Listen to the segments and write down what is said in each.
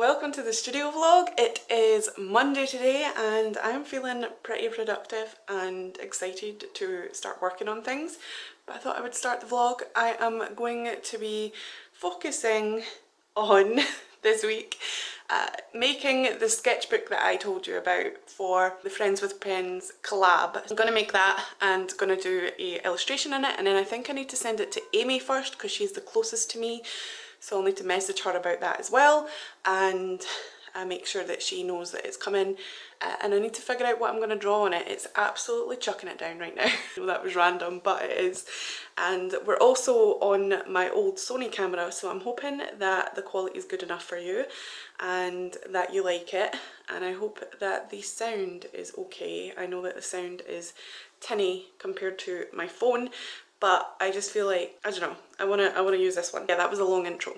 welcome to the studio vlog. It is Monday today and I'm feeling pretty productive and excited to start working on things, but I thought I would start the vlog. I am going to be focusing on this week making the sketchbook that I told you about for the Friends with Pens collab. I'm going to make that and going to do a illustration in it, and then I think I need to send it to Amy first because she's the closest to me. So I'll need to message her about that as well and make sure that she knows that it's coming, and I need to figure out what I'm going to draw on it. It's absolutely chucking it down right now. Well, that was random, but it is. And we're also on my old Sony camera, so I'm hoping that the quality is good enough for you and that you like it, and I hope that the sound is okay. I know that the sound is tinny compared to my phone, but I just feel like, I don't know, I wanna use this one. Yeah, that was a long intro.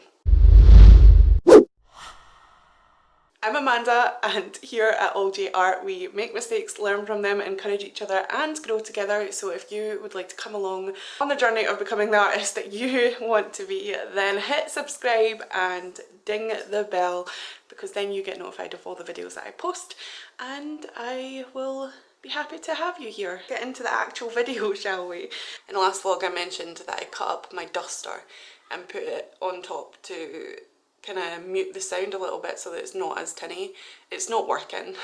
I'm Amanda, and here at All J Art we make mistakes, learn from them, encourage each other and grow together. So if you would like to come along on the journey of becoming the artist that you want to be, then hit subscribe and ding the bell, because then you get notified of all the videos that I post, and I will be happy to have you here. Get into the actual video, shall we? In the last vlog I mentioned that I cut up my duster and put it on top to kind of mute the sound a little bit so that it's not as tinny. It's not working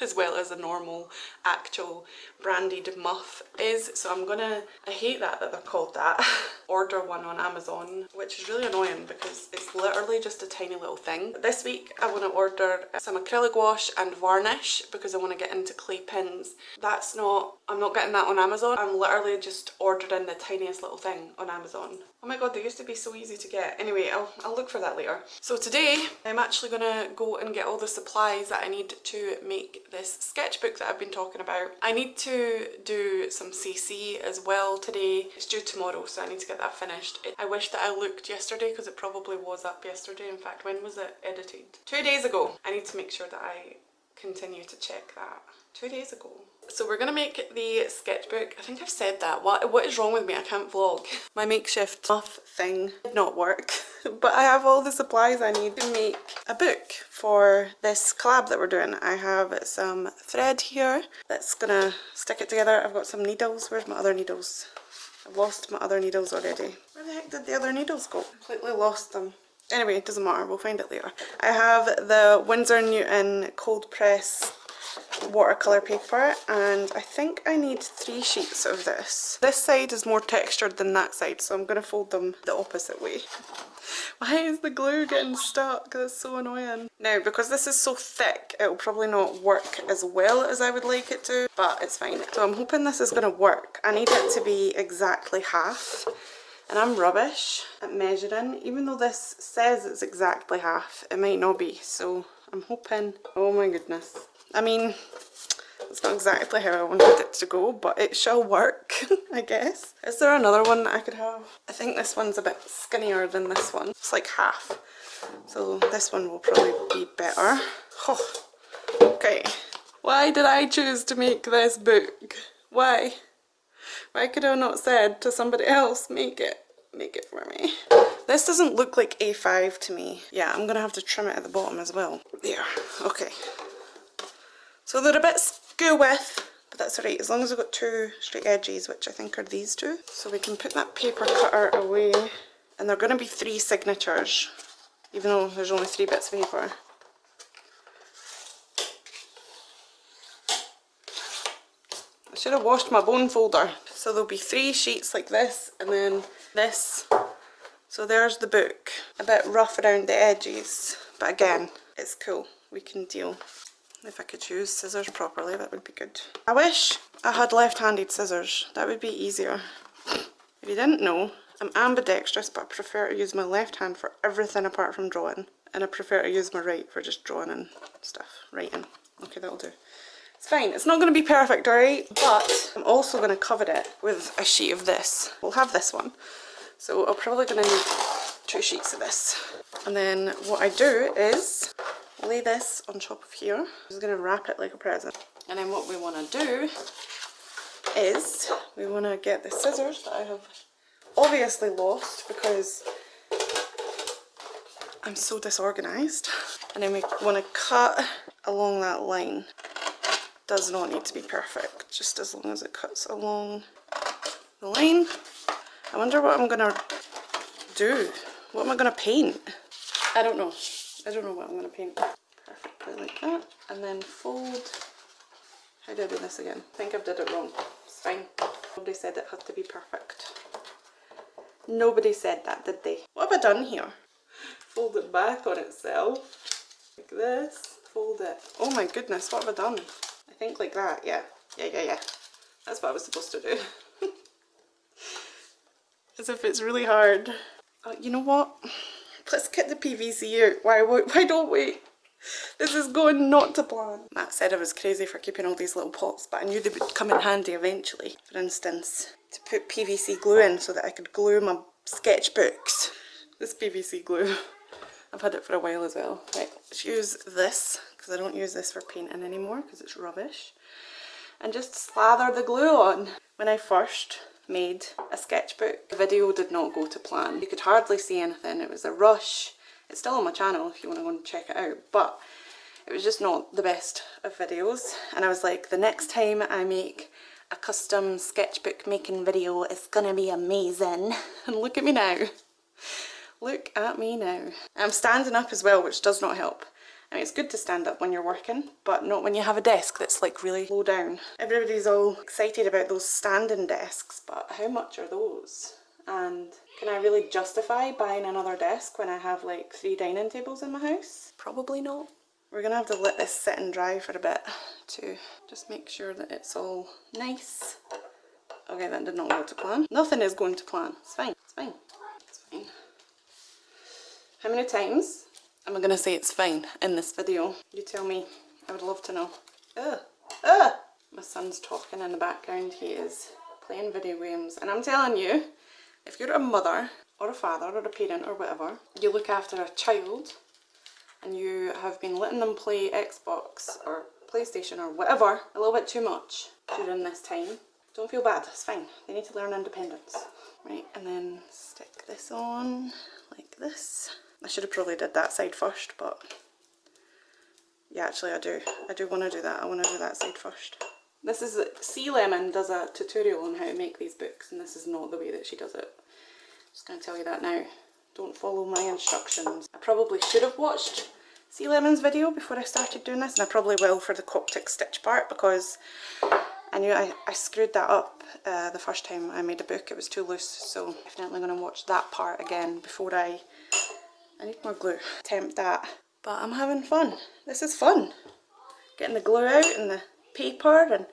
as well as a normal actual branded muff is, so I'm gonna, I hate that they're called that, order one on Amazon, which is really annoying because it's literally just a tiny little thing. This week I want to order some acrylic wash and varnish because I want to get into clay pins. I'm not getting that on Amazon. I'm literally just ordering the tiniest little thing on Amazon. Oh my god, they used to be so easy to get. Anyway, I'll look for that later. So today I'm actually gonna go and get all the supplies that I need to make this sketchbook that I've been talking about. I need to do some CC as well today. It's due tomorrow, so I need to get that finished. I wish that I looked yesterday because it probably was up yesterday. In fact, when was it edited? 2 days ago. I need to make sure that I continue to check that. 2 days ago. So we're gonna make the sketchbook. I think I've said that. What is wrong with me? I can't vlog. My makeshift muff thing did not work, but I have all the supplies I need to make a book for this collab that we're doing. I have some thread here that's gonna stick it together. I've got some needles. Where's my other needles? I've lost my other needles already. Where the heck did the other needles go? Completely lost them. Anyway, it doesn't matter. We'll find it later. I have the Winsor & Newton cold press watercolor paper, and I think I need 3 sheets of this. This side is more textured than that side, so I'm going to fold them the opposite way. Why is the glue getting stuck? That's so annoying. Now, because this is so thick, it will probably not work as well as I would like it to, but it's fine. So I'm hoping this is going to work. I need it to be exactly half, and I'm rubbish at measuring. Even though this says it's exactly half, it might not be, so I'm hoping. Oh my goodness. I mean, it's not exactly how I wanted it to go, but it shall work, I guess. Is there another one that I could have? I think this one's a bit skinnier than this one. It's like half. So this one will probably be better. Oh, okay. Why did I choose to make this book? Why? Why could I not said to somebody else, make it for me? This doesn't look like A5 to me. Yeah, I'm gonna have to trim it at the bottom as well. There, okay. So they're a bit skew with, but that's alright, as long as I've got 2 straight edges, which I think are these 2. So we can put that paper cutter away, and they're going to be 3 signatures, even though there's only 3 bits of paper. I should have washed my bone folder. So there'll be 3 sheets like this, and then this. So there's the book. A bit rough around the edges, but again, it's cool. We can deal. If I could use scissors properly, that would be good. I wish I had left-handed scissors. That would be easier. If you didn't know, I'm ambidextrous, but I prefer to use my left hand for everything apart from drawing. And I prefer to use my right for just drawing and stuff, writing. Okay, that'll do. It's fine. It's not going to be perfect, alright? But I'm also going to cover it with a sheet of this. We'll have this one. So I'm probably going to need 2 sheets of this. And then what I do is lay this on top of here. I'm just going to wrap it like a present. And then what we want to do is we want to get the scissors that I have obviously lost because I'm so disorganised. And then we want to cut along that line. Does not need to be perfect, just as long as it cuts along the line. I wonder what I'm gonna do. What am I gonna paint? I don't know. I don't know what I'm gonna paint. Perfectly like that. And then fold. How do I do this again? I think I've did it wrong. It's fine. Nobody said it had to be perfect. Nobody said that, did they? What have I done here? Fold it back on itself. Like this. Fold it. Oh my goodness, what have I done? I think like that, yeah. Yeah. That's what I was supposed to do. As if it's really hard. You know what? Let's get the PVC out. Why don't we? This is going not to plan. Matt said I was crazy for keeping all these little pots, but I knew they would come in handy eventually. For instance, to put PVC glue in so that I could glue my sketchbooks. This PVC glue. I've had it for a while as well. Right, let's use this, because I don't use this for painting anymore, because it's rubbish. And just slather the glue on. When I first made a sketchbook, the video did not go to plan. You could hardly see anything, it was a rush. It's still on my channel if you want to go and check it out, but it was just not the best of videos. And I was like, the next time I make a custom sketchbook making video, it's gonna be amazing. And look at me now. Look at me now. I'm standing up as well, which does not help. I mean, it's good to stand up when you're working, but not when you have a desk that's like really low down. Everybody's all excited about those standing desks, but how much are those? And can I really justify buying another desk when I have like 3 dining tables in my house? Probably not. We're gonna have to let this sit and dry for a bit to just make sure that it's all nice. Okay, that did not go to plan. Nothing is going to plan. It's fine. It's fine. It's fine. How many times am I gonna say it's fine in this video? You tell me. I would love to know. My son's talking in the background. He is playing video games. And I'm telling you, if you're a mother or a father or a parent or whatever, you look after a child and you have been letting them play Xbox or PlayStation or whatever a little bit too much during this time, don't feel bad. It's fine. They need to learn independence. Right, and then stick this on like this. I should have probably did that side first, but yeah, actually I do want to do that. I want to do that side first. This is, Sea Lemon does a tutorial on how to make these books, and this is not the way that she does it. Just going to tell you that now. Don't follow my instructions. I probably should have watched Sea Lemon's video before I started doing this, and I probably will for the Coptic stitch part, because I knew I screwed that up the first time I made a book. It was too loose, so definitely going to watch that part again before I need more glue. Attempt that. But I'm having fun. This is fun. Getting the glue out and the paper and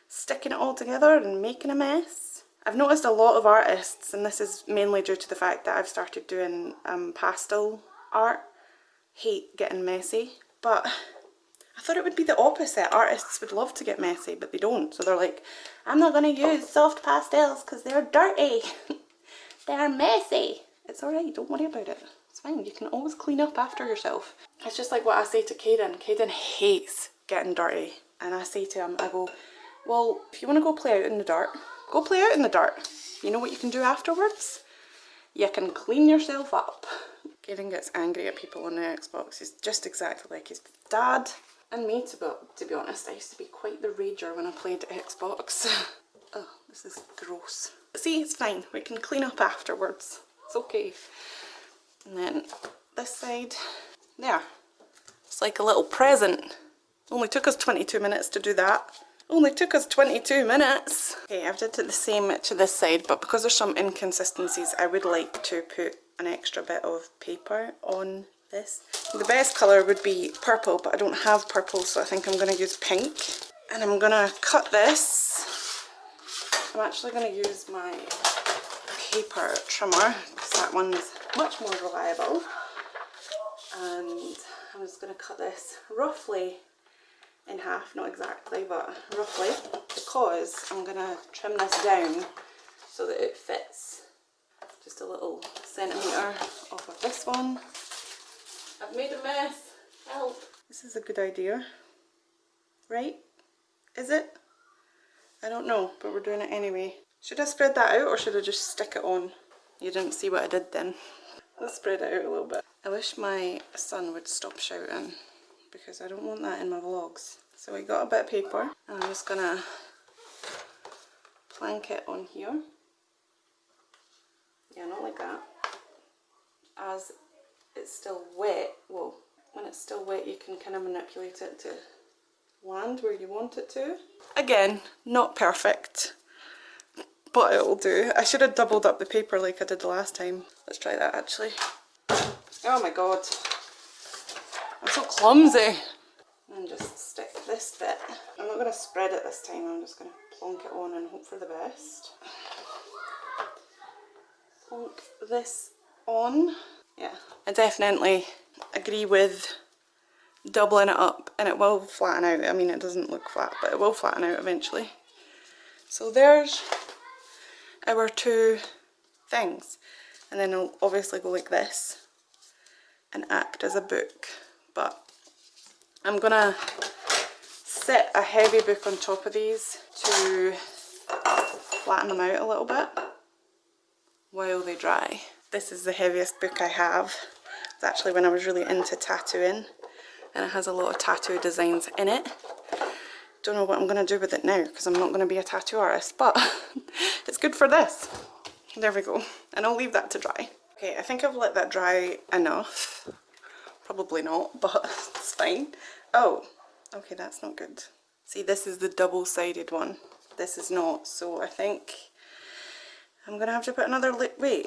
sticking it all together and making a mess. I've noticed a lot of artists, and this is mainly due to the fact that I've started doing pastel art, hate getting messy, but I thought it would be the opposite. Artists would love to get messy, but they don't. So they're like, I'm not going to use soft pastels because they're dirty. They're messy. It's alright, don't worry about it. It's fine, you can always clean up after yourself. It's just like what I say to Caden. Caden hates getting dirty. And I say to him, I go, well, if you want to go play out in the dirt, go play out in the dirt. You know what you can do afterwards? You can clean yourself up. Caden gets angry at people on the Xbox. He's just exactly like his dad. And me, to be honest, I used to be quite the rager when I played Xbox. Oh, this is gross. But see, it's fine. We can clean up afterwards. It's okay. And then this side, there. It's like a little present. Only took us 22 minutes to do that. Only took us 22 minutes. Okay, I've did the same to this side, but because there's some inconsistencies, I would like to put an extra bit of paper on this. The best colour would be purple, but I don't have purple, so I think I'm going to use pink. And I'm going to cut this. I'm actually going to use my paper trimmer, because that one's much more reliable. And I'm just going to cut this roughly in half, not exactly, but roughly, because I'm going to trim this down so that it fits just a little centimetre off of this one. I've made a mess. Help. This is a good idea, right? Is it? I don't know, but we're doing it anyway. Should I spread that out or should I just stick it on? You didn't see what I did then. Let's spread it out a little bit. I wish my son would stop shouting because I don't want that in my vlogs. So we got a bit of paper and I'm just gonna plank it on here. Yeah, not like that. As it's still wet, well, when it's still wet you can kind of manipulate it to land where you want it to. Again, not perfect, but it'll do. I should have doubled up the paper like I did the last time. Let's try that actually. Oh my god, I'm so clumsy. And just stick this bit. I'm not going to spread it this time, I'm just going to plonk it on and hope for the best. Plonk this on. Yeah, I definitely agree with doubling it up, and it will flatten out. I mean, it doesn't look flat, but it will flatten out eventually. So there's our two things, and then it'll obviously go like this and act as a book. But I'm gonna set a heavy book on top of these to flatten them out a little bit while they dry. This is the heaviest book I have. It's actually when I was really into tattooing, and it has a lot of tattoo designs in it. Don't know what I'm going to do with it now because I'm not going to be a tattoo artist, but it's good for this. There we go. And I'll leave that to dry. Okay, I think I've let that dry enough. Probably not, but it's fine. Oh, okay, that's not good. See, this is the double-sided one. This is not, so I think I'm going to have to put another wait.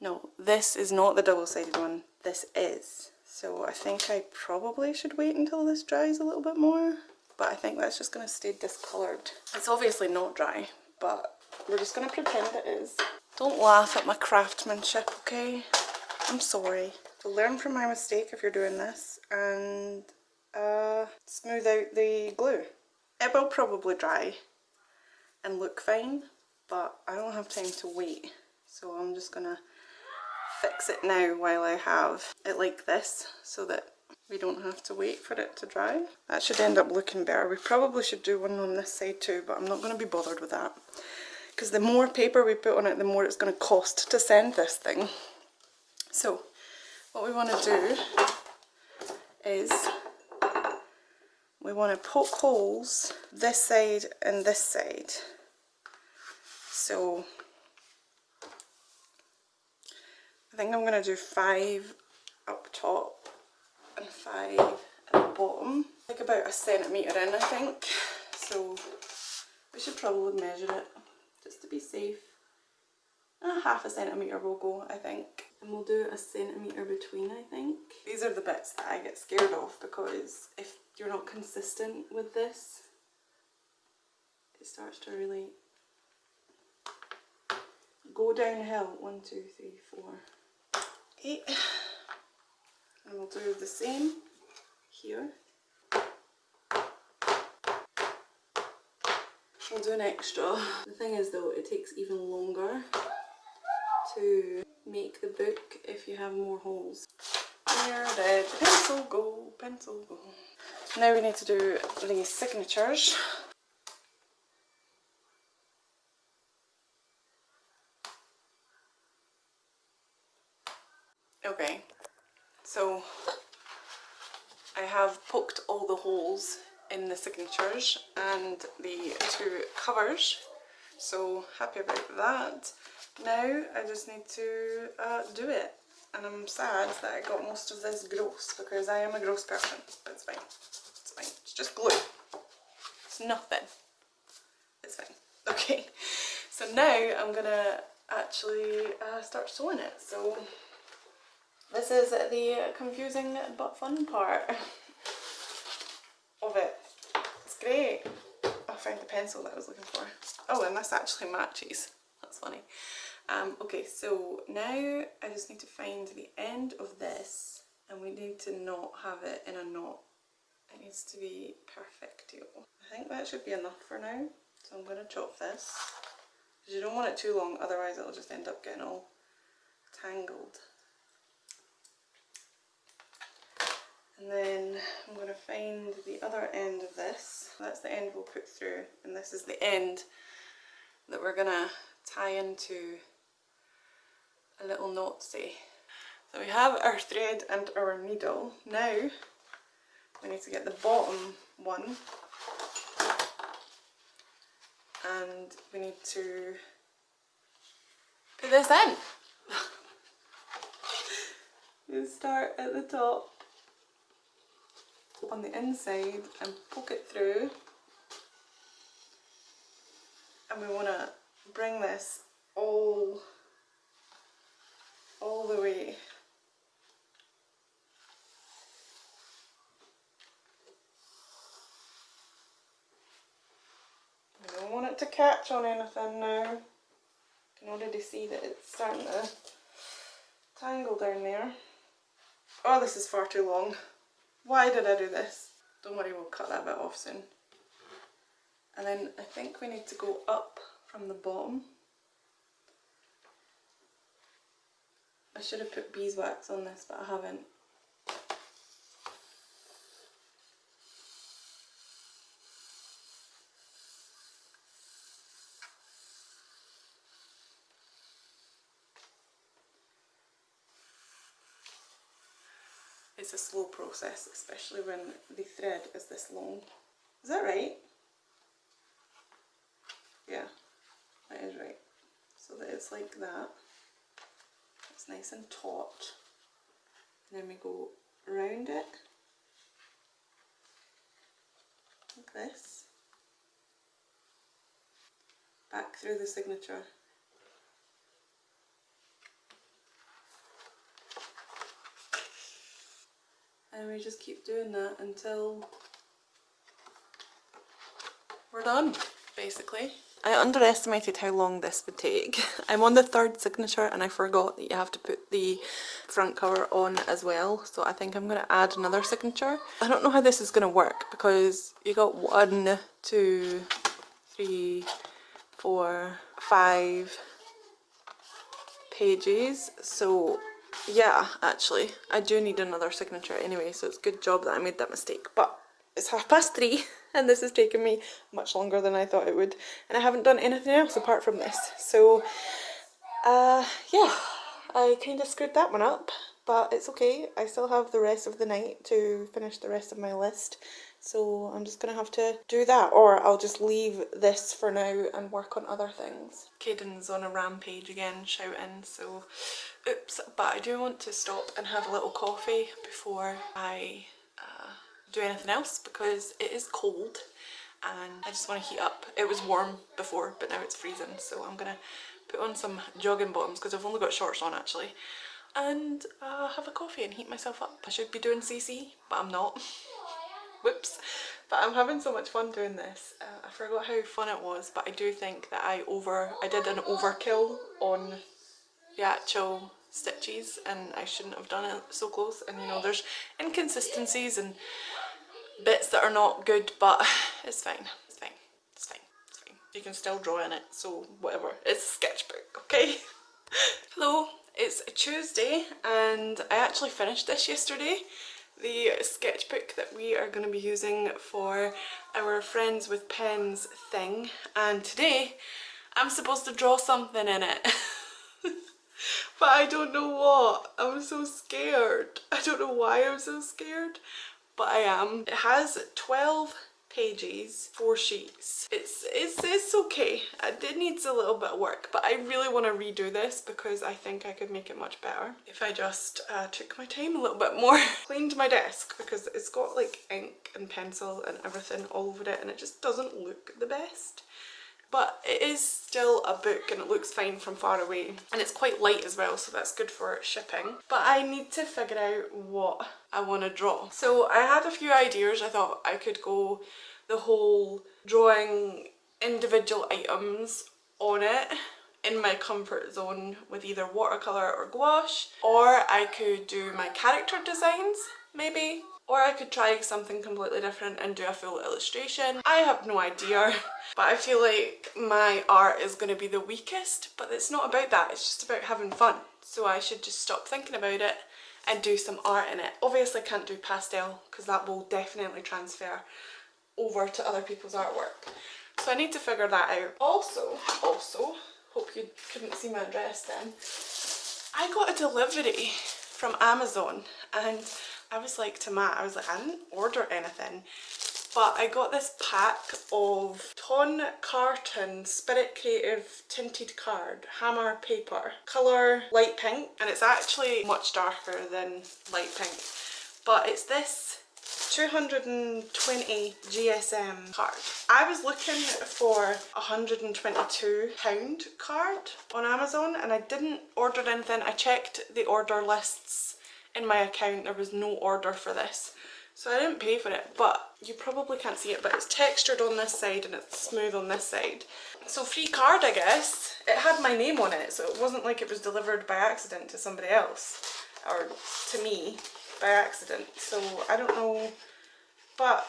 No, this is not the double-sided one. This is. So I think I probably should wait until this dries a little bit more. But I think that's just going to stay discoloured. It's obviously not dry, but we're just going to pretend it is. Don't laugh at my craftsmanship, okay? I'm sorry. So learn from my mistake if you're doing this and smooth out the glue. It will probably dry and look fine, but I don't have time to wait. So I'm just going to fix it now while I have it like this so that we don't have to wait for it to dry. That should end up looking better. We probably should do one on this side too, but I'm not going to be bothered with that. Because the more paper we put on it, the more it's going to cost to send this thing. So, what we want to do is we want to poke holes this side and this side. So, I think I'm going to do 5 up top and 5 at the bottom. Like about 1 centimetre in, I think. So we should probably measure it just to be safe. 1/2 centimetre will go, I think. And we'll do 1 centimetre between, I think. These are the bits that I get scared of because if you're not consistent with this, it starts to really go downhill. 1, 2, 3, 4, 8. And we'll do the same here. We'll do an extra. The thing is though, it takes even longer to make the book if you have more holes. Where did the pencil go? Pencil go. Now we need to do the signatures. Okay, so I have poked all the holes in the signatures and the 2 covers, so happy about that. Now I just need to do it, and I'm sad that I got most of this gross because I am a gross person, but it's fine. It's fine. It's just glue. It's nothing. It's fine. Okay, so now I'm gonna actually start sewing it. So this is the confusing but fun part of it. It's great. I found the pencil that I was looking for. Oh, and this actually matches. That's funny. Okay, so now I just need to find the end of this, and we need to not have it in a knot. It needs to be perfectio. I think that should be enough for now. So I'm going to chop this, because you don't want it too long, otherwise it'll just end up getting all tangled. And then I'm going to find the other end of this. That's the end we'll put through, and this is the end that we're going to tie into a little knot, say. So we have our thread and our needle. Now we need to get the bottom one and we need to put this in. You start at the top on the inside and poke it through, and we want to bring this all the way. We don't want it to catch on anything now. You can already see that it's starting to tangle down there. Oh, this is far too long. Why did I do this? Don't worry, we'll cut that bit off soon. And then I think we need to go up from the bottom. I should have put beeswax on this, but I haven't. It's a slow process, especially when the thread is this long. Is that right? Yeah, that is right. So that it's like that. It's nice and taut. And then we go around it, like this. Back through the signature. And we just keep doing that until we're done, basically. I underestimated how long this would take. I'm on the third signature and I forgot that you have to put the front cover on as well. So I think I'm going to add another signature. I don't know how this is going to work because you got 1, 2, 3, 4, 5 pages. So yeah, actually, I do need another signature anyway, so it's a good job that I made that mistake. But it's 3:30 and this has taken me much longer than I thought it would. And I haven't done anything else apart from this. So, yeah, I kind of screwed that one up. But it's okay, I still have the rest of the night to finish the rest of my list. So I'm just going to have to do that, or I'll just leave this for now and work on other things. Caden's on a rampage again, shouting, so oops. But I do want to stop and have a little coffee before I do anything else because it is cold and I just want to heat up. It was warm before, but now it's freezing, so I'm going to put on some jogging bottoms because I've only got shorts on actually, and have a coffee and heat myself up. I should be doing CC, but I'm not. Whoops. But I'm having so much fun doing this. I forgot how fun it was, but I do think that I did an overkill on the actual stitches and I shouldn't have done it so close. And you know, there's inconsistencies and bits that are not good, but it's fine. It's fine. It's fine. It's fine. You can still draw in it, so whatever. It's a sketchbook, okay? Hello, it's Tuesday and I actually finished this yesterday. The sketchbook that we are going to be using for our Friends with Pens thing, and today I'm supposed to draw something in it. But I don't know what. I'm so scared. I don't know why I'm so scared, but I am. It has 12 pages, 4 sheets. It's okay. It needs a little bit of work, but I really want to redo this because I think I could make it much better if I just took my time a little bit more. Cleaned my desk because it's got like ink and pencil and everything all over it and it just doesn't look the best. But it is still a book and it looks fine from far away. And it's quite light as well, so that's good for shipping. But I need to figure out what I want to draw. So I had a few ideas. I thought I could go the whole drawing individual items on it in my comfort zone with either watercolour or gouache. Or I could do my character designs, maybe. Or I could try something completely different and do a full illustration. I have no idea, but I feel like my art is going to be the weakest, but it's not about that, it's just about having fun. So I should just stop thinking about it and do some art in it. Obviously I can't do pastel because that will definitely transfer over to other people's artwork. So I need to figure that out. Also, hope you couldn't see my dress then. I got a delivery from Amazon, and I was like to Matt, I was like, I didn't order anything, but I got this pack of Ton Carton Spirit Creative tinted card, hammer paper, colour light pink, and it's actually much darker than light pink, but it's this 220 GSM card. I was looking for a £122 card on Amazon and I didn't order anything. I checked the order lists in my account, there was no order for this. So I didn't pay for it, but you probably can't see it, but it's textured on this side and it's smooth on this side. So free card, I guess. It had my name on it, so it wasn't like it was delivered by accident to somebody else, or to me by accident. So I don't know, but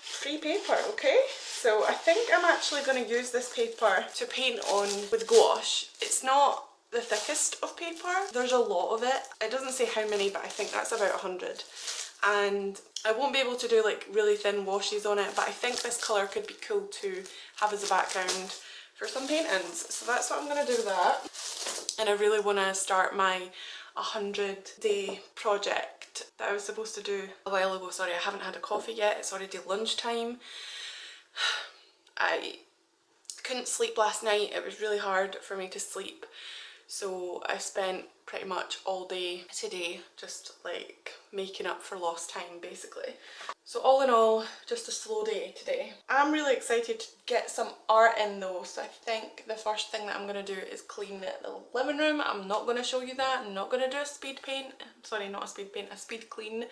free paper, okay? So I think I'm actually going to use this paper to paint on with gouache. It's not the thickest of paper, there's a lot of it. It doesn't say how many, but I think that's about 100. And I won't be able to do like really thin washes on it, but I think this colour could be cool to have as a background for some paintings. So that's what I'm going to do with that. And I really want to start my 100-day project that I was supposed to do a while ago. Sorry, I haven't had a coffee yet, it's already lunchtime. I couldn't sleep last night, it was really hard for me to sleep. So I spent pretty much all day today just like making up for lost time basically. So all in all, just a slow day today. I'm really excited to get some art in though, so I think the first thing that I'm going to do is clean the living room. I'm not going to show you that, I'm not going to do a speed paint, sorry not a speed paint, a speed clean.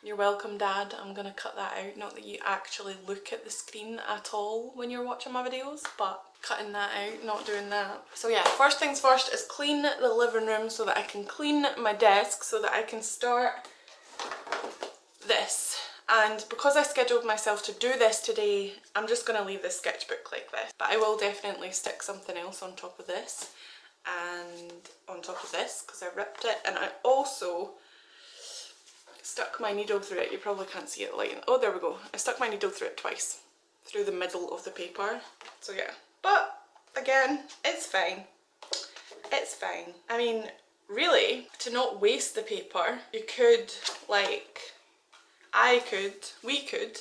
You're welcome Dad, I'm going to cut that out, not that you actually look at the screen at all when you're watching my videos, but cutting that out, not doing that. So yeah, first things first is clean the living room so that I can clean my desk so that I can start this. And because I scheduled myself to do this today, I'm just going to leave this sketchbook like this. But I will definitely stick something else on top of this and on top of this because I ripped it, and I also stuck my needle through it. You probably can't see it light. Oh, there we go. I stuck my needle through it twice, through the middle of the paper. So yeah, but again, it's fine. It's fine. I mean, really, to not waste the paper, you could like, we could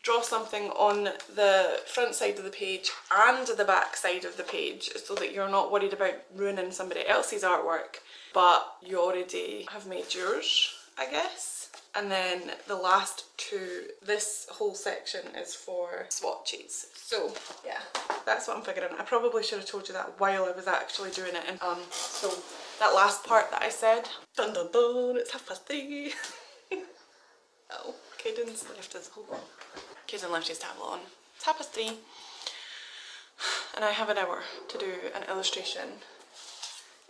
draw something on the front side of the page and the back side of the page so that you're not worried about ruining somebody else's artwork, but you already have made yours, I guess. And then the last two, this whole section is for swatches. So yeah, that's what I'm figuring. I probably should have told you that while I was actually doing it. And so that last part that I said, dun dun dun, it's 3:30. Oh, Caden's left his, hold on. Caden left his tablet on. It's 3:30. And I have an hour to do an illustration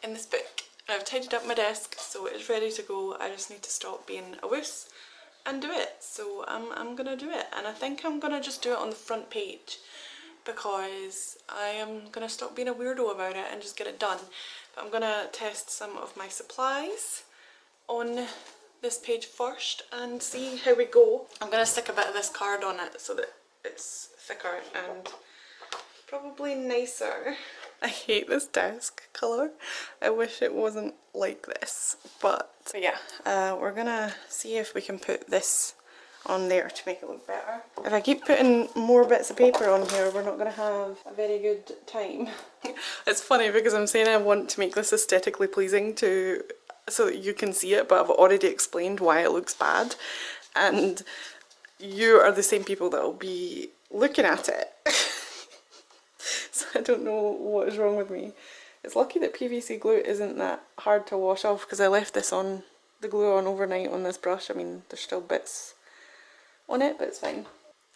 in this book. I've tidied up my desk so it's ready to go. I just need to stop being a wuss and do it. So I'm gonna do it, and I think I'm gonna just do it on the front page because I am gonna stop being a weirdo about it and just get it done. But I'm gonna test some of my supplies on this page first and see how we go. I'm gonna stick a bit of this card on it so that it's thicker and probably nicer. I hate this desk colour. I wish it wasn't like this, but yeah, we're gonna see if we can put this on there to make it look better. If I keep putting more bits of paper on here, we're not gonna have a very good time. It's funny because I'm saying I want to make this aesthetically pleasing to so that you can see it, but I've already explained why it looks bad, and you are the same people that will be looking at it. So I don't know what is wrong with me. It's lucky that PVC glue isn't that hard to wash off because I left this on, the glue on overnight on this brush. I mean, there's still bits on it, but it's fine.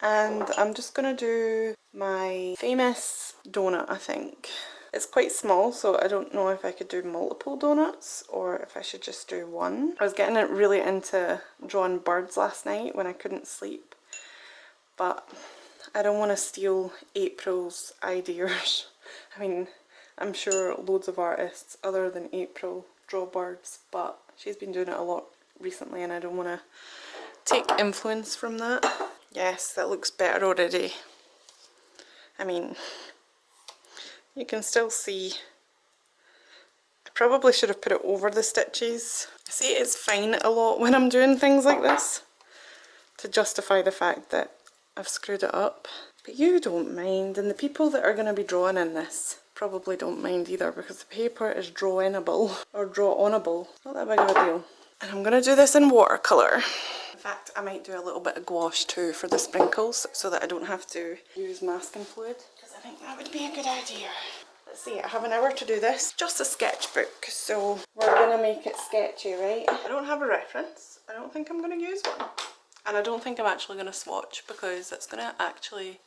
And I'm just gonna do my famous donut, I think. It's quite small, so I don't know if I could do multiple donuts or if I should just do one. I was getting really into drawing birds last night when I couldn't sleep, but I don't want to steal April's ideas. I mean, I'm sure loads of artists other than April draw birds, but she's been doing it a lot recently and I don't want to take influence from that. Yes, that looks better already. I mean, you can still see. I probably should have put it over the stitches See, it's fine a lot when I'm doing things like this to justify the fact that I've screwed it up. But you don't mind, and the people that are going to be drawing in this probably don't mind either, because the paper is drawinable or draw-onable. Not that big of a deal. And I'm going to do this in watercolour. In fact, I might do a little bit of gouache too for the sprinkles so that I don't have to use masking fluid, because I think that would be a good idea. Let's see, I have an hour to do this. Just a sketchbook, so we're going to make it sketchy, right? I don't have a reference. I don't think I'm going to use one. And I don't think I'm actually going to swatch, because that's going to actually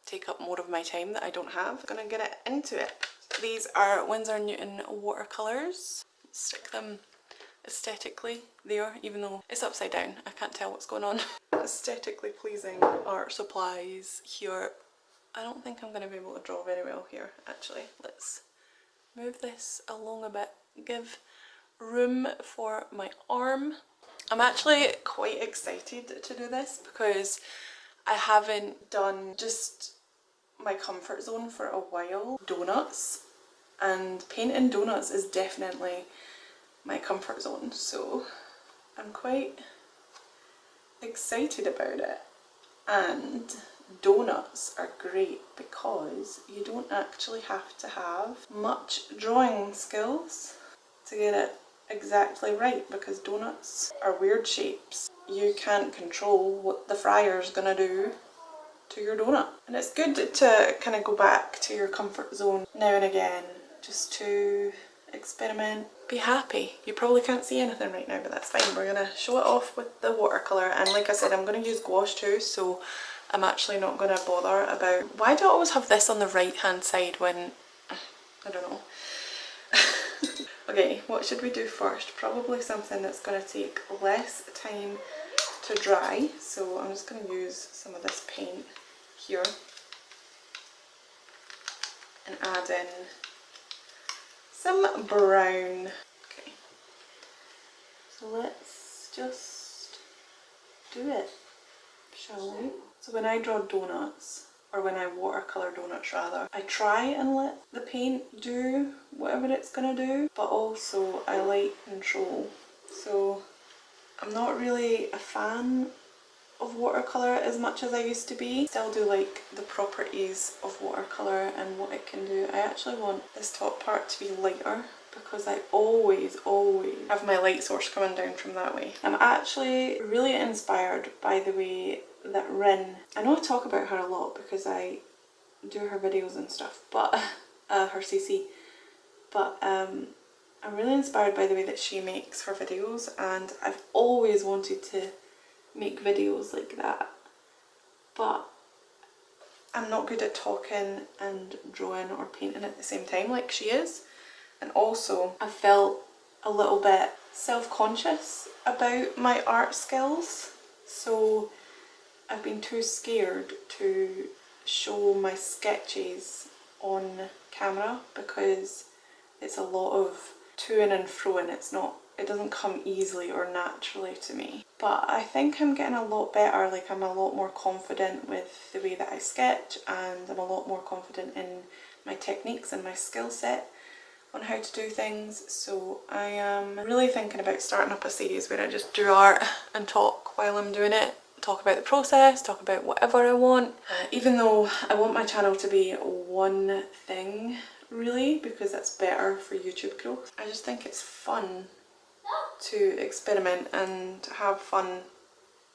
take up more of my time that I don't have. I'm going to get it into it. These are Winsor & Newton watercolours. Stick them aesthetically there, even though it's upside down. I can't tell what's going on. Aesthetically pleasing art supplies here. I don't think I'm going to be able to draw very well here, actually. Let's move this along a bit. Give room for my arm. I'm actually quite excited to do this because I haven't done just my comfort zone for a while. Donuts, and painting donuts is definitely my comfort zone, so I'm quite excited about it. And donuts are great because you don't actually have to have much drawing skills to get it exactly right, because donuts are weird shapes. You can't control what the fryer's gonna do to your donut. And it's good to kind of go back to your comfort zone now and again, just to experiment. Be happy. You probably can't see anything right now, but that's fine. We're gonna show it off with the watercolour, and like I said, I'm gonna use gouache too, so I'm actually not gonna bother about... Why do I always have this on the right hand side when... I don't know. Okay, what should we do first? Probably something that's going to take less time to dry. So I'm just going to use some of this paint here and add in some brown. Okay, so let's just do it, shall we? So when I draw donuts, or when I watercolour donuts rather, I try and let the paint do whatever it's gonna do, but also I like control. So I'm not really a fan of watercolour as much as I used to be. Still do like the properties of watercolour and what it can do. I actually want this top part to be lighter because I always have my light source coming down from that way. I'm actually really inspired by the way that Rin, I know I talk about her a lot because I do her videos and stuff, but her CC, but I'm really inspired by the way that she makes her videos, and I've always wanted to make videos like that, but I'm not good at talking and drawing or painting at the same time like she is. And also I felt a little bit self-conscious about my art skills, so I've been too scared to show my sketches on camera because it's a lot of to-ing and fro-ing. It doesn't come easily or naturally to me. But I think I'm getting a lot better. Like, I'm a lot more confident with the way that I sketch, and I'm a lot more confident in my techniques and my skill set on how to do things. So I am really thinking about starting up a series where I just do art and talk while I'm doing it. Talk about the process, talk about whatever I want. Even though I want my channel to be one thing, really, because that's better for YouTube growth. I just think it's fun to experiment and have fun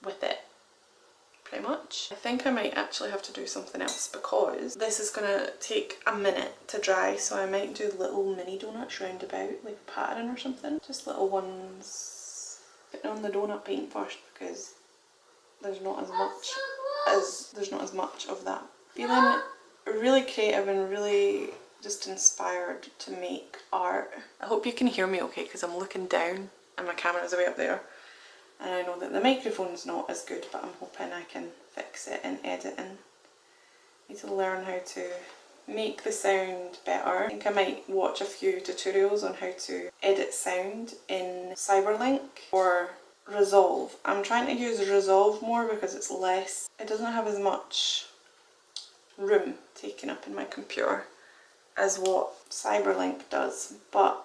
with it, pretty much. I think I might actually have to do something else because this is gonna take a minute to dry, so I might do little mini donuts round about, like a pattern or something. Just little ones. Putting on the donut paint first because there's not as much of that. Feeling really creative and really just inspired to make art. I hope you can hear me okay because I'm looking down and my camera's way up there, and I know that the microphone's not as good, but I'm hoping I can fix it in editing. I need to learn how to make the sound better. I think I might watch a few tutorials on how to edit sound in Cyberlink or Resolve. I'm trying to use Resolve more because it doesn't have as much room taken up in my computer as what Cyberlink does, but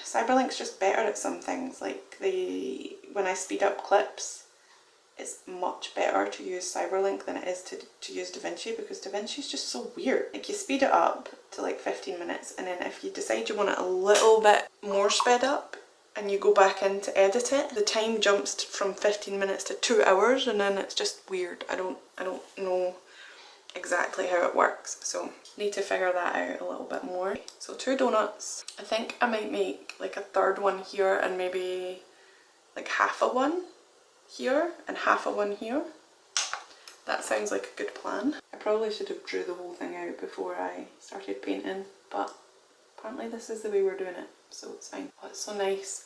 Cyberlink's just better at some things, like when I speed up clips, it's much better to use Cyberlink than it is to use DaVinci, because DaVinci's just so weird. Like, you speed it up to like 15 minutes, and then if you decide you want it a little bit more sped up and you go back in to edit it, the time jumps from 15 minutes to 2 hours, and then it's just weird. I don't know exactly how it works, so need to figure that out a little bit more. So 2 donuts. I think I might make like a third one here, and maybe like half a one here and half a one here. That sounds like a good plan. I probably should have drew the whole thing out before I started painting, but apparently this is the way we're doing it, so it's fine. Oh, it's so nice.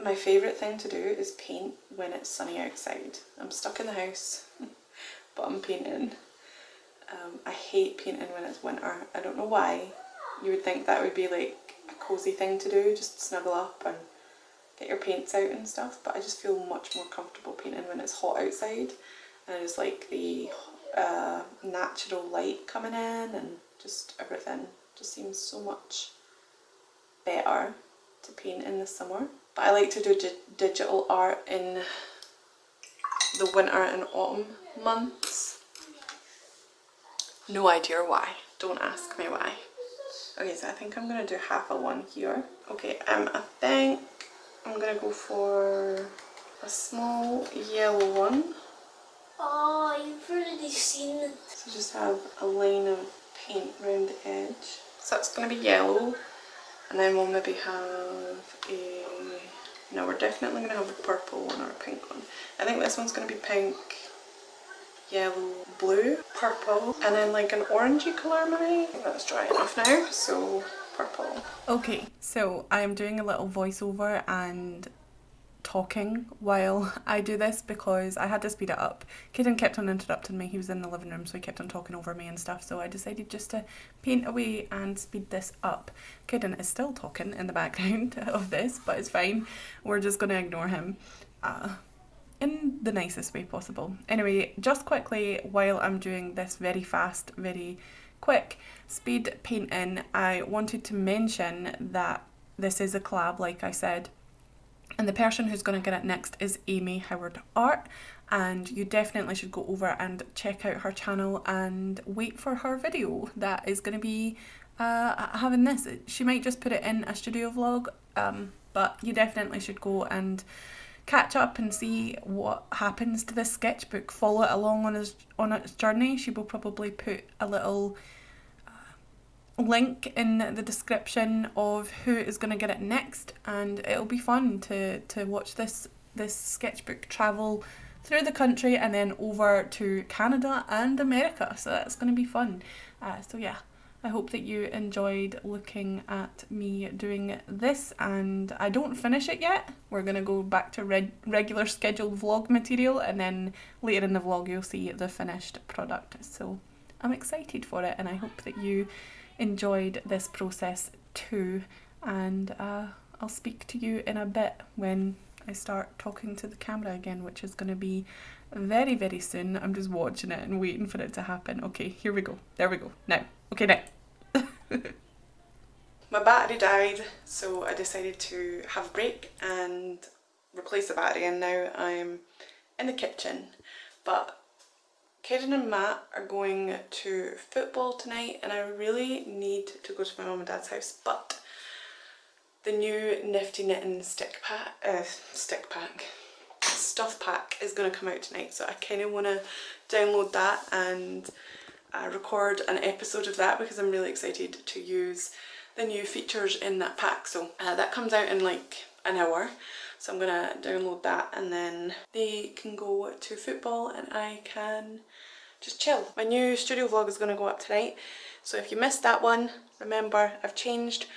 My favourite thing to do is paint when it's sunny outside. I'm stuck in the house, but I'm painting. I hate painting when it's winter. I don't know why. You would think that would be like a cozy thing to do, just snuggle up and get your paints out and stuff, but I just feel much more comfortable painting when it's hot outside, and I just like the natural light coming in, and just everything just seems so much better to paint in the summer. But I like to do digital art in the winter and autumn months. No idea why. Don't ask me why. Okay, so I think I'm gonna do half a one here. Okay, I think I'm gonna go for a small yellow one. Oh, you've already seen it. So just have a line of paint around the edge. So that's gonna be yellow, and then we'll maybe have a... No, we're definitely gonna have a purple one or a pink one. I think this one's gonna be pink, yellow, blue, purple, and then like an orangey colour maybe. I think that's dry enough now, so purple. Okay, so I am doing a little voiceover and talking while I do this because I had to speed it up. Caden kept on interrupting me. He was in the living room, so he kept on talking over me and stuff, so I decided just to paint away and speed this up. Caden is still talking in the background of this, but it's fine. We're just going to ignore him in the nicest way possible. Anyway, just quickly, while I'm doing this very fast, very quick speed painting, I wanted to mention that this is a collab, like I said, and the person who's going to get it next is Amy Howard Art, and you definitely should go over and check out her channel and wait for her video that is going to be having this. She might just put it in a studio vlog, but you definitely should go and catch up and see what happens to this sketchbook. Follow it along on its journey. She will probably put a little link in the description of who is going to get it next, and it'll be fun to watch this sketchbook travel through the country and then over to Canada and America, so that's going to be fun. So yeah, I hope that you enjoyed looking at me doing this, and I don't finish it yet. We're going to go back to regular scheduled vlog material, and then later in the vlog you'll see the finished product. So I'm excited for it, and I hope that you enjoyed this process too, and I'll speak to you in a bit when I start talking to the camera again, which is going to be very, very soon. I'm just watching it and waiting for it to happen. Okay, here we go. There we go. Now. Okay, now. My battery died, so I decided to have a break and replace the battery, and now I'm in the kitchen. But Caden and Matt are going to football tonight, and I really need to go to my mum and dad's house, but the new Nifty Knitting stuff pack is going to come out tonight, so I kind of want to download that and record an episode of that, because I'm really excited to use the new features in that pack. So that comes out in like an hour, so I'm gonna download that, and then they can go to football and I can just chill. My new studio vlog is gonna go up tonight, so if you missed that one, remember I've changed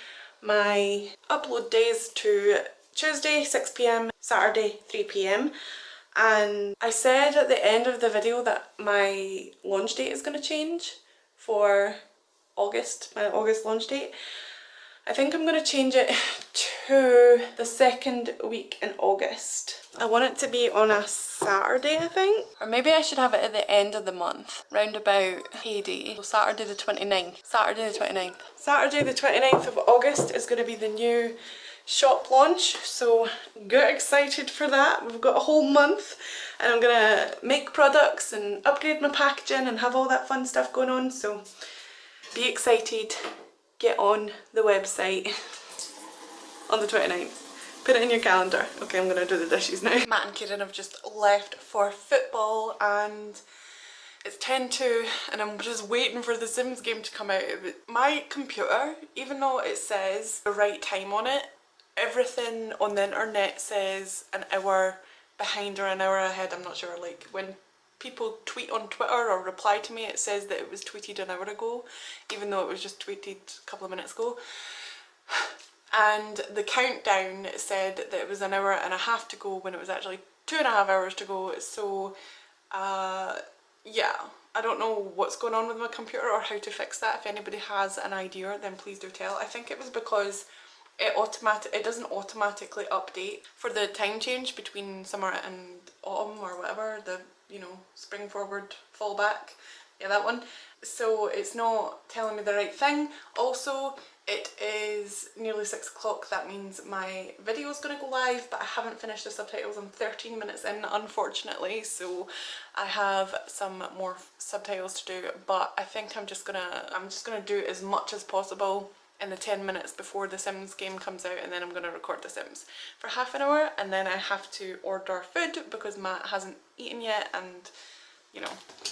my upload days to Tuesday 6 PM, Saturday 3 PM, and I said at the end of the video that my launch date is going to change for August, my August launch date. I think I'm going to change it to the second week in August. I want it to be on a Saturday, I think. Or maybe I should have it at the end of the month, round about payday. So Saturday the 29th. Saturday the 29th. Saturday the 29th of August is going to be the new shop launch, so get excited for that. We've got a whole month and I'm going to make products and upgrade my packaging and have all that fun stuff going on, so be excited. Get on the website on the 29th. Put it in your calendar. Okay, I'm gonna do the dishes now. Matt and Kieran have just left for football and it's 10:02 and I'm just waiting for the Sims game to come out. My computer, even though it says the right time on it, everything on the internet says an hour behind or an hour ahead. I'm not sure, like when people tweet on Twitter or reply to me, it says that it was tweeted an hour ago, even though it was just tweeted a couple of minutes ago. And the countdown said that it was an hour and a half to go when it was actually 2.5 hours to go. So yeah, I don't know what's going on with my computer or how to fix that. If anybody has an idea, then please do tell. I think it was because it doesn't automatically update for the time change between summer and autumn or whatever, the, you know, spring forward, fall back, yeah, that one. So it's not telling me the right thing. Also, it is nearly 6 o'clock, that means my video is going to go live, but I haven't finished the subtitles. I'm 13 minutes in, unfortunately, so I have some more subtitles to do, but I think I'm just gonna do as much as possible in the 10 minutes before the Sims game comes out, and then I'm going to record the Sims for half an hour, and then I have to order food because Matt hasn't eaten yet, and you know,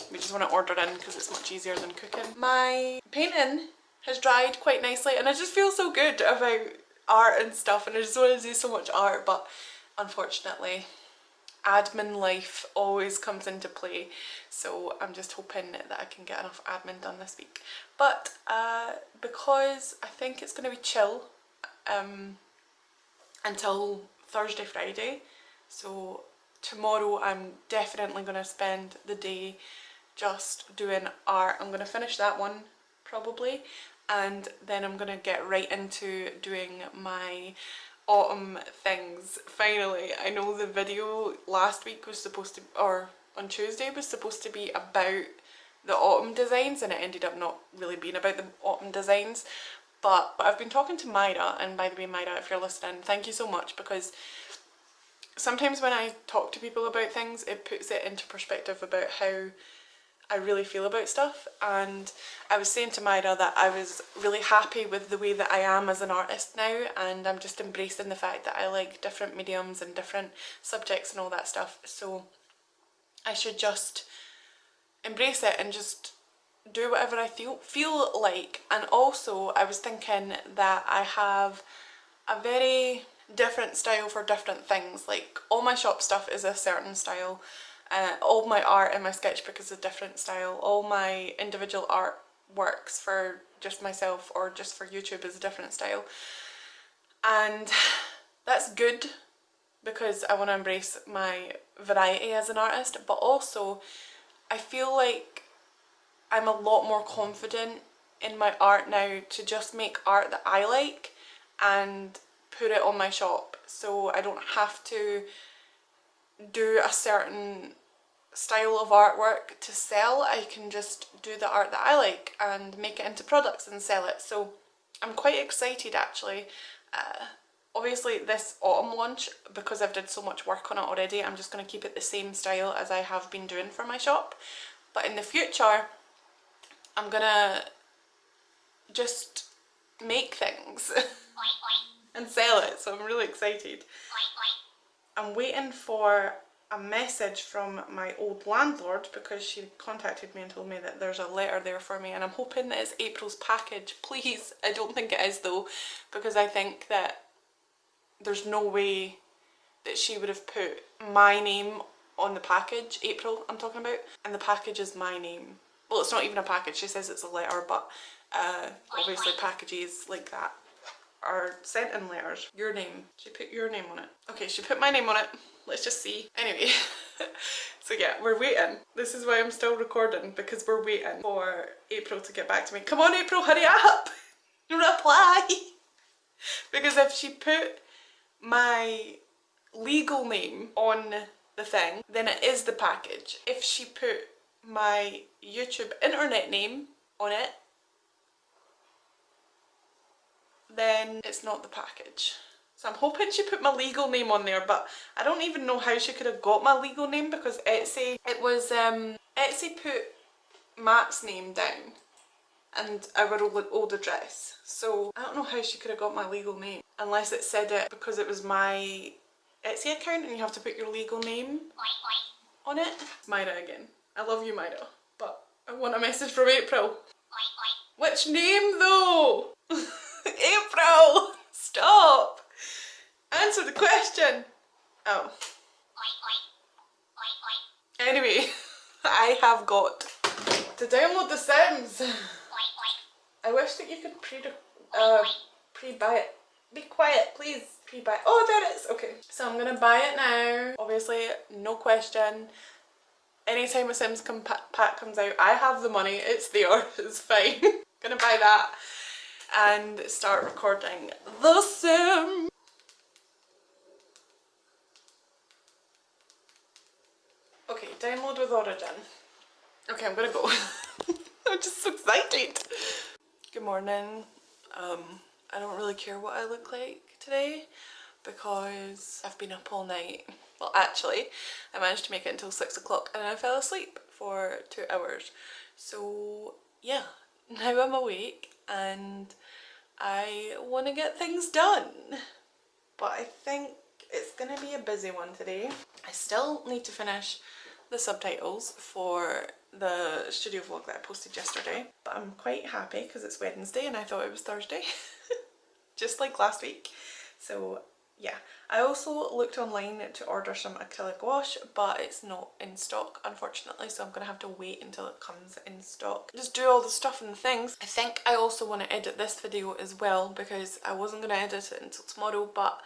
we just want to order in because it's much easier than cooking. My painting has dried quite nicely and I just feel so good about art and stuff, and I just want to do so much art, but unfortunately admin life always comes into play, so I'm just hoping that I can get enough admin done this week. But because I think it's going to be chill until Thursday, Friday, so tomorrow I'm definitely going to spend the day just doing art. I'm going to finish that one probably, and then I'm going to get right into doing my autumn things. Finally, I know the video last week was supposed to, or on Tuesday was supposed to be about the autumn designs, and it ended up not really being about the autumn designs, but I've been talking to Mira, and by the way, Mira, if you're listening, thank you so much, because sometimes when I talk to people about things, it puts it into perspective about how I really feel about stuff. And I was saying to Mira that I was really happy with the way that I am as an artist now, and I'm just embracing the fact that I like different mediums and different subjects and all that stuff, so I should just embrace it and just do whatever I feel like. And also I was thinking that I have a very different style for different things. Like all my shop stuff is a certain style, all my art in my sketchbook is a different style, all my individual art works for just myself or just for YouTube is a different style, and that's good because I want to embrace my variety as an artist. But also I feel like I'm a lot more confident in my art now to just make art that I like and put it on my shop, so I don't have to do a certain style of artwork to sell. I can just do the art that I like and make it into products and sell it. So I'm quite excited actually. Obviously this autumn launch, because I've did so much work on it already, I'm just going to keep it the same style as I have been doing for my shop, but in the future I'm gonna just make things and sell it, so I'm really excited. I'm waiting for a message from my old landlord because she contacted me and told me that there's a letter there for me, and I'm hoping that it's April's package. Please, I don't think it is though, because I think that there's no way that she would have put my name on the package. April I'm talking about, and the package is my name. Well, it's not even a package, she says it's a letter, but obviously packages like that are sent in letters. Your name. She put your name on it. Okay, she put my name on it. Let's just see. Anyway, so yeah, we're waiting. This is why I'm still recording, because we're waiting for April to get back to me. Come on April, hurry up! Reply! Because if she put my legal name on the thing, then it is the package. If she put my YouTube internet name on it, then it's not the package. So I'm hoping she put my legal name on there, but I don't even know how she could have got my legal name because Etsy, Etsy put Matt's name down and our old address. So I don't know how she could have got my legal name unless it said it because it was my Etsy account and you have to put your legal name on it. Mira again. I love you, Mira, but I want a message from April. Which name though? April! Stop! Answer the question! Oh. Anyway, I have got to download The Sims. I wish that you could pre-buy it. Be quiet, please. Pre-buy. Oh, there it is. Okay. So I'm gonna buy it now. Obviously, no question. Anytime a Sims pack comes out, I have the money. It's there. It's fine. Gonna buy that and start recording The Sim. Okay, download with Origin. Okay, I'm gonna go. I'm just so excited. Good morning. I don't really care what I look like today because I've been up all night. Well, actually, I managed to make it until 6 o'clock and I fell asleep for 2 hours. So yeah, now I'm awake and I want to get things done. But I think it's gonna be a busy one today. I still need to finish the subtitles for the studio vlog that I posted yesterday, but I'm quite happy because it's Wednesday and I thought it was Thursday, just like last week. So yeah, I also looked online to order some acrylic wash, but it's not in stock unfortunately, so I'm gonna have to wait until it comes in stock. Just do all the stuff and the things. I think I also want to edit this video as well because I wasn't gonna edit it until tomorrow, but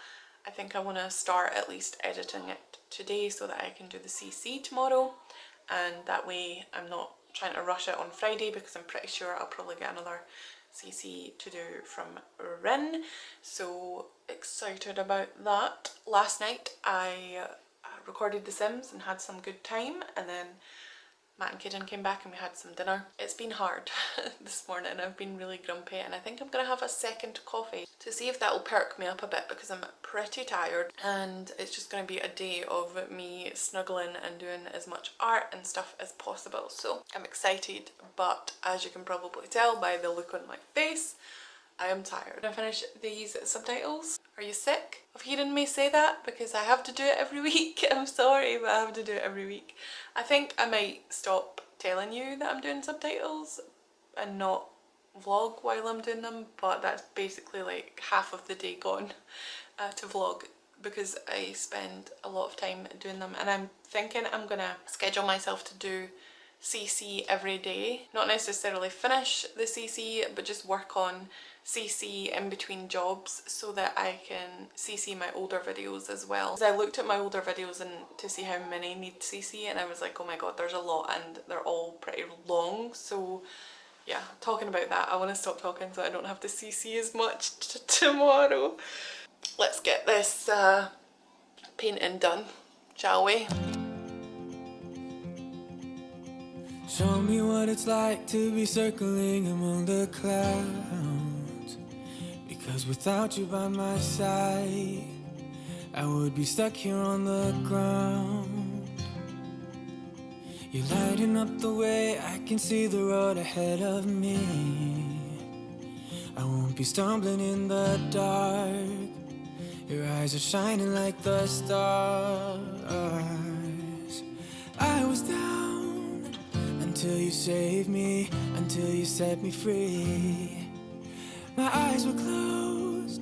I think I want to start at least editing it today so that I can do the CC tomorrow, and that way I'm not trying to rush it on Friday because I'm pretty sure I'll probably get another CC to do from Rin. So excited about that. Last night I recorded The Sims and had some good time, and then Matt and Kaden came back and we had some dinner. It's been hard this morning. I've been really grumpy and I think I'm gonna have a second coffee to see if that will perk me up a bit because I'm pretty tired, and it's just gonna be a day of me snuggling and doing as much art and stuff as possible. So I'm excited, but as you can probably tell by the look on my face, I am tired. I finish these subtitles. Are you sick of hearing me say that? Because I have to do it every week. I'm sorry, but I have to do it every week. I think I might stop telling you that I'm doing subtitles and not vlog while I'm doing them, but that's basically like half of the day gone to vlog because I spend a lot of time doing them, and I'm thinking I'm gonna schedule myself to do CC every day. Not necessarily finish the CC, but just work on CC in between jobs so that I can CC my older videos as well. Because I looked at my older videos and to see how many need CC, and I was like, oh my god, there's a lot and they're all pretty long. So yeah, talking about that, I want to stop talking so I don't have to CC as much tomorrow. Let's get this painting done, shall we? Show me what it's like to be circling among the clouds, because without you by my side I would be stuck here on the ground. You're lighting up the way, I can see the road ahead of me. I won't be stumbling in the dark, your eyes are shining like the stars. I was down until you saved me, until you set me free. My eyes were closed,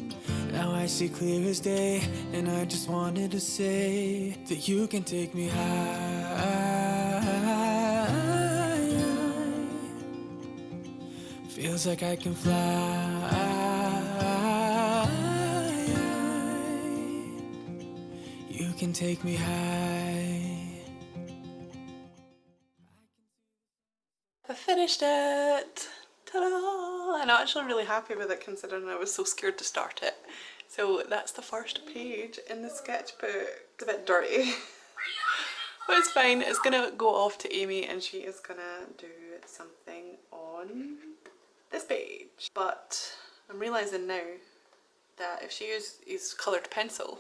now I see clear as day, and I just wanted to say that you can take me high. Feels like I can fly. You can take me high. I finished it! Ta-da! and I'm actually really happy with it considering I was so scared to start it. So that's the first page in the sketchbook. It's a bit dirty, but it's fine. It's gonna go off to Amy and she is gonna do something on this page. But I'm realising now that if she uses coloured pencil,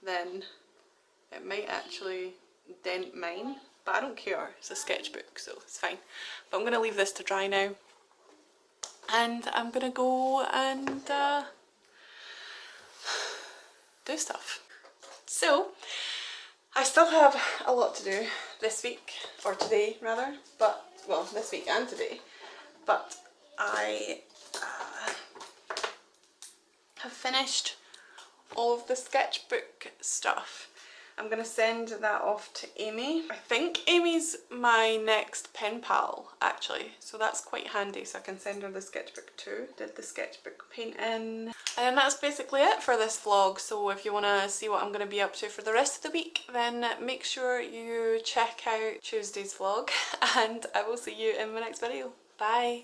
then it might actually dent mine, but I don't care. It's a sketchbook, so it's fine. But I'm going to leave this to dry now, and I'm going to go and do stuff. So I still have a lot to do this week, or today rather, but well, this week and today, but I have finished all of the sketchbook stuff. I'm going to send that off to Amy. I think Amy's my next pen pal actually, so that's quite handy, so I can send her the sketchbook too. Did the sketchbook painting. And that's basically it for this vlog, so if you want to see what I'm going to be up to for the rest of the week, then make sure you check out Tuesday's vlog and I will see you in my next video. Bye!